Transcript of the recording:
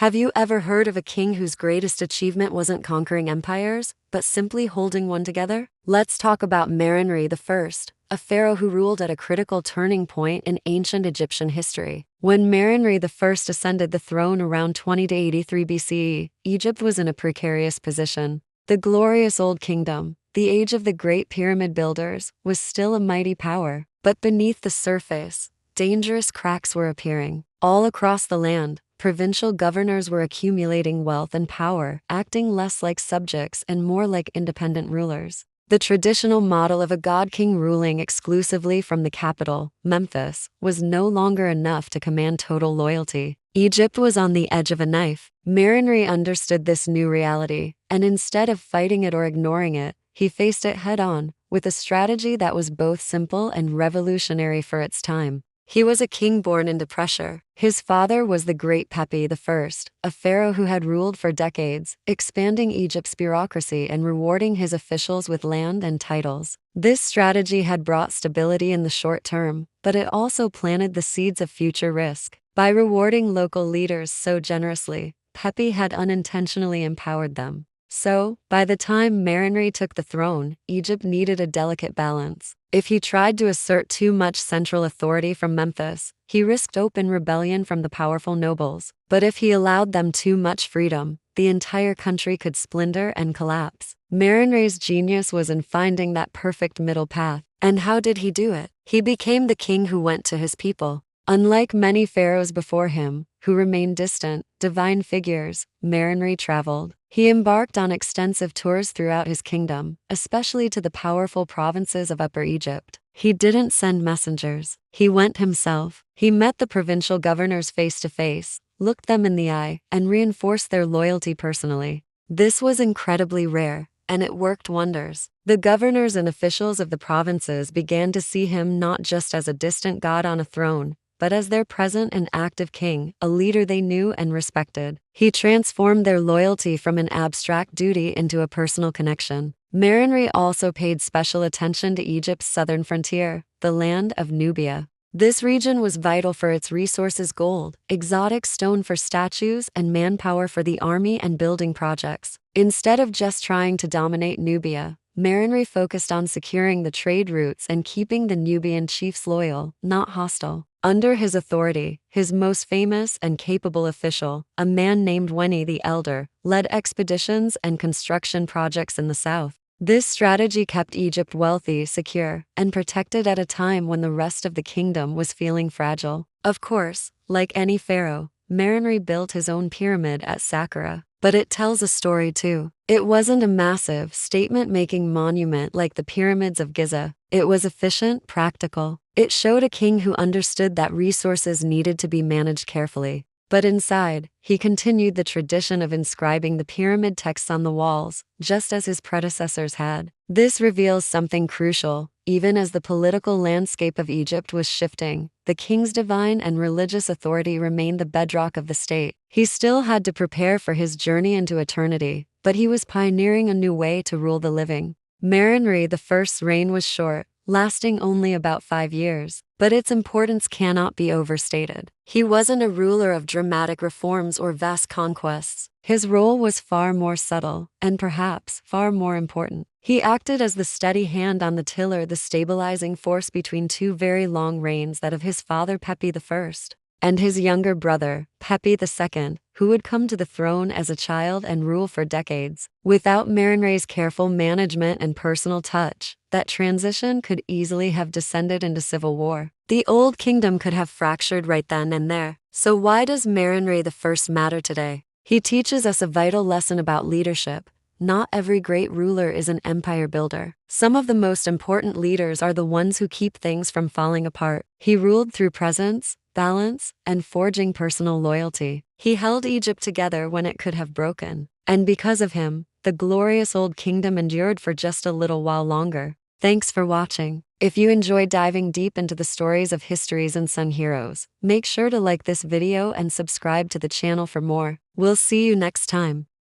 Have you ever heard of a king whose greatest achievement wasn't conquering empires, but simply holding one together? Let's talk about Merenre I, a pharaoh who ruled at a critical turning point in ancient Egyptian history. When Merenre I ascended the throne around 20 to 83 BCE, Egypt was in a precarious position. The glorious Old Kingdom, the age of the great pyramid builders, was still a mighty power, but beneath the surface, dangerous cracks were appearing. All across the land, provincial governors were accumulating wealth and power, acting less like subjects and more like independent rulers. The traditional model of a god-king ruling exclusively from the capital, Memphis, was no longer enough to command total loyalty. Egypt was on the edge of a knife. Merenre understood this new reality, and instead of fighting it or ignoring it, he faced it head-on, with a strategy that was both simple and revolutionary for its time. He was a king born into pressure. His father was the great Pepi I, a pharaoh who had ruled for decades, expanding Egypt's bureaucracy and rewarding his officials with land and titles. This strategy had brought stability in the short term, but it also planted the seeds of future risk. By rewarding local leaders so generously, Pepi had unintentionally empowered them. So, by the time Merenre took the throne, Egypt needed a delicate balance. If he tried to assert too much central authority from Memphis, he risked open rebellion from the powerful nobles. But if he allowed them too much freedom, the entire country could splinter and collapse. Merenre's genius was in finding that perfect middle path. And how did he do it? He became the king who went to his people. Unlike many pharaohs before him, who remained distant, divine figures, Merenre traveled. He embarked on extensive tours throughout his kingdom, especially to the powerful provinces of Upper Egypt. He didn't send messengers. He went himself. He met the provincial governors face to face, looked them in the eye, and reinforced their loyalty personally. This was incredibly rare, and it worked wonders. The governors and officials of the provinces began to see him not just as a distant god on a throne, but as their present and active king, a leader they knew and respected. He transformed their loyalty from an abstract duty into a personal connection. Merenre also paid special attention to Egypt's southern frontier, the land of Nubia. This region was vital for its resources: gold, exotic stone for statues, and manpower for the army and building projects. Instead of just trying to dominate Nubia, Merenre focused on securing the trade routes and keeping the Nubian chiefs loyal, not hostile. Under his authority, his most famous and capable official, a man named Weni the Elder, led expeditions and construction projects in the south. This strategy kept Egypt wealthy, secure, and protected at a time when the rest of the kingdom was feeling fragile. Of course, like any pharaoh, Merenre built his own pyramid at Saqqara. But it tells a story too. It wasn't a massive, statement-making monument like the pyramids of Giza. It was efficient, practical. It showed a king who understood that resources needed to be managed carefully. But inside, he continued the tradition of inscribing the pyramid texts on the walls, just as his predecessors had. This reveals something crucial. Even as the political landscape of Egypt was shifting, the king's divine and religious authority remained the bedrock of the state. He still had to prepare for his journey into eternity, but he was pioneering a new way to rule the living. Merenre I's reign was short, lasting only about 5 years, but its importance cannot be overstated. He wasn't a ruler of dramatic reforms or vast conquests. His role was far more subtle, and perhaps far more important. He acted as the steady hand on the tiller, the stabilizing force between two very long reigns, that of his father Pepi I and his younger brother, Pepi II, who would come to the throne as a child and rule for decades. Without Merenre's careful management and personal touch, that transition could easily have descended into civil war. The Old Kingdom could have fractured right then and there. So why does Merenre I matter today? He teaches us a vital lesson about leadership. Not every great ruler is an empire builder. Some of the most important leaders are the ones who keep things from falling apart. He ruled through presence, balance, and forging personal loyalty. He held Egypt together when it could have broken. And because of him, the glorious Old Kingdom endured for just a little while longer. Thanks for watching. If you enjoyed diving deep into the stories of history's unsung heroes, make sure to like this video and subscribe to the channel for more. We'll see you next time.